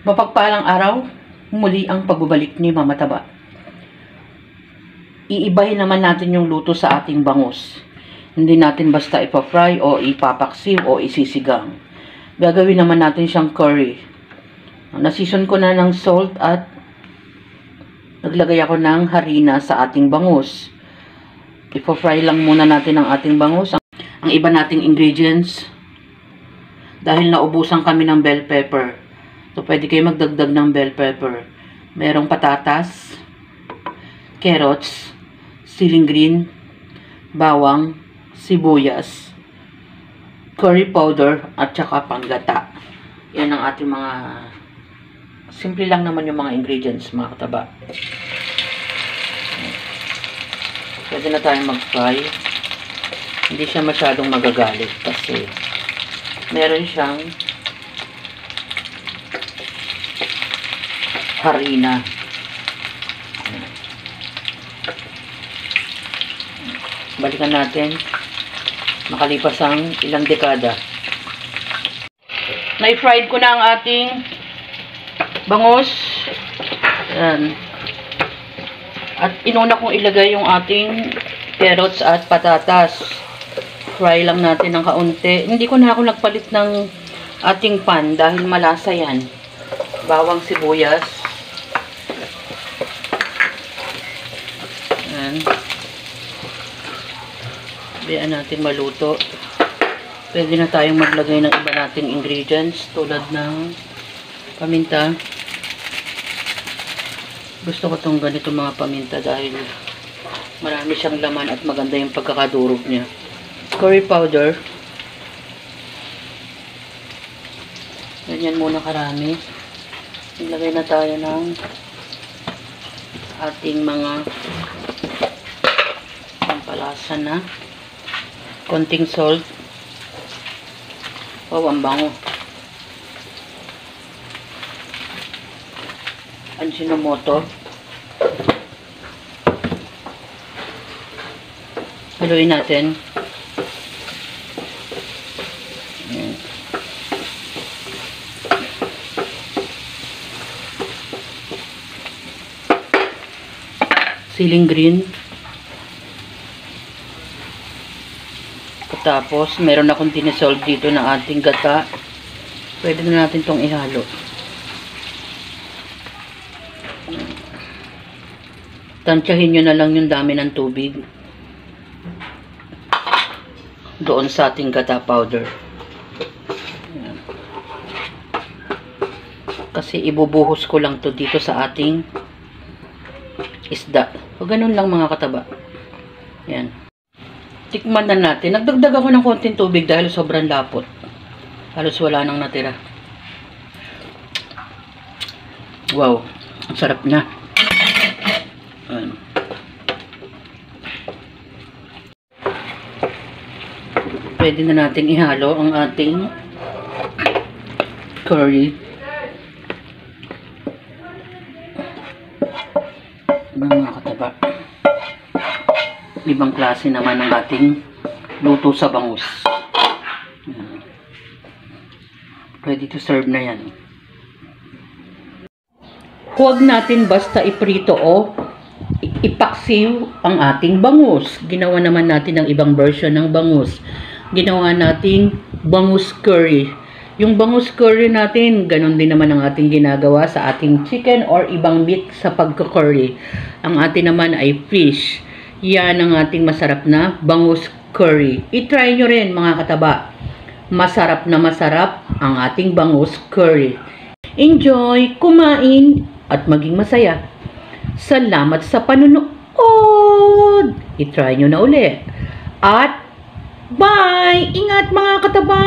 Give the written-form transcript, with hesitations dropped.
Mapagpalang araw, muli ang pagbabalik ni Mama Taba. Iibahin naman natin yung luto sa ating bangus. Hindi natin basta ipa-fry o ipapaksiw o isisigang. Gagawin naman natin siyang curry. Nasison ko na ng salt at naglagay ako ng harina sa ating bangus. Ipa-fry lang muna natin ang ating bangus. Ang iba nating ingredients, dahil naubusan kami ng bell pepper. So, pwede kayo magdagdag ng bell pepper. Merong patatas, carrots, siling green, bawang, sibuyas, curry powder, at saka panggata. Yan ang ating mga, simple lang naman yung mga ingredients, mga kataba. Pwede na tayong mag-fry. Hindi siya masyadong magagalit kasi meron siyang harina. Balikan natin. Makalipas ang ilang dekada. Na-fried ko na ang ating bangus. Ayan. At inuna kong ilagay yung ating carrots at patatas. Fry lang natin ng kaunti. Hindi ko na ako nagpalit ng ating pan dahil malasa yan. Bawang sibuyas. Ayan. Biyan natin maluto. Pwede na tayong maglagay ng iba nating ingredients tulad ng paminta. Gusto ko itong ganito mga paminta dahil marami siyang laman at maganda yung pagkakadurog niya. Curry powder. Ganyan muna karami. Ilagay na tayo ng ating mga pampalasa na. Konting salt. Wow, ang bango. Ajinomoto. Haluin natin. Ayan. Siling green. Tapos, meron akong tinisolve dito ng ating gata. Pwede na natin itong ihalo. Tansyahin nyo na lang yung dami ng tubig doon sa ating gata powder. Ayan. Kasi ibubuhos ko lang to dito sa ating isda. O ganun lang mga kataba. Ayan. Tikman na natin. Nagdagdag ako ng konting tubig dahil sobrang lapot. Halos wala nang natira. Wow. Ang sarap na. Ayan. Pwede na natin ihalo ang ating curry. Mga kataba. Ibang klase naman ng ating luto sa bangus. Ready to serve na yan. Huwag natin basta iprito o ipaksiw ang ating bangus. Ginawa naman natin ang ibang version ng bangus. Ginawa nating bangus curry. Yung bangus curry natin, ganun din naman ang ating ginagawa sa ating chicken or ibang meat sa pagka-curry. Ang atin naman ay fish. Yan ang ating masarap na bangus curry. I-try nyo rin mga kataba. Masarap na masarap ang ating bangus curry. Enjoy, kumain, at maging masaya. Salamat sa panunood. I-try nyo na ulit. At bye! Ingat mga kataba!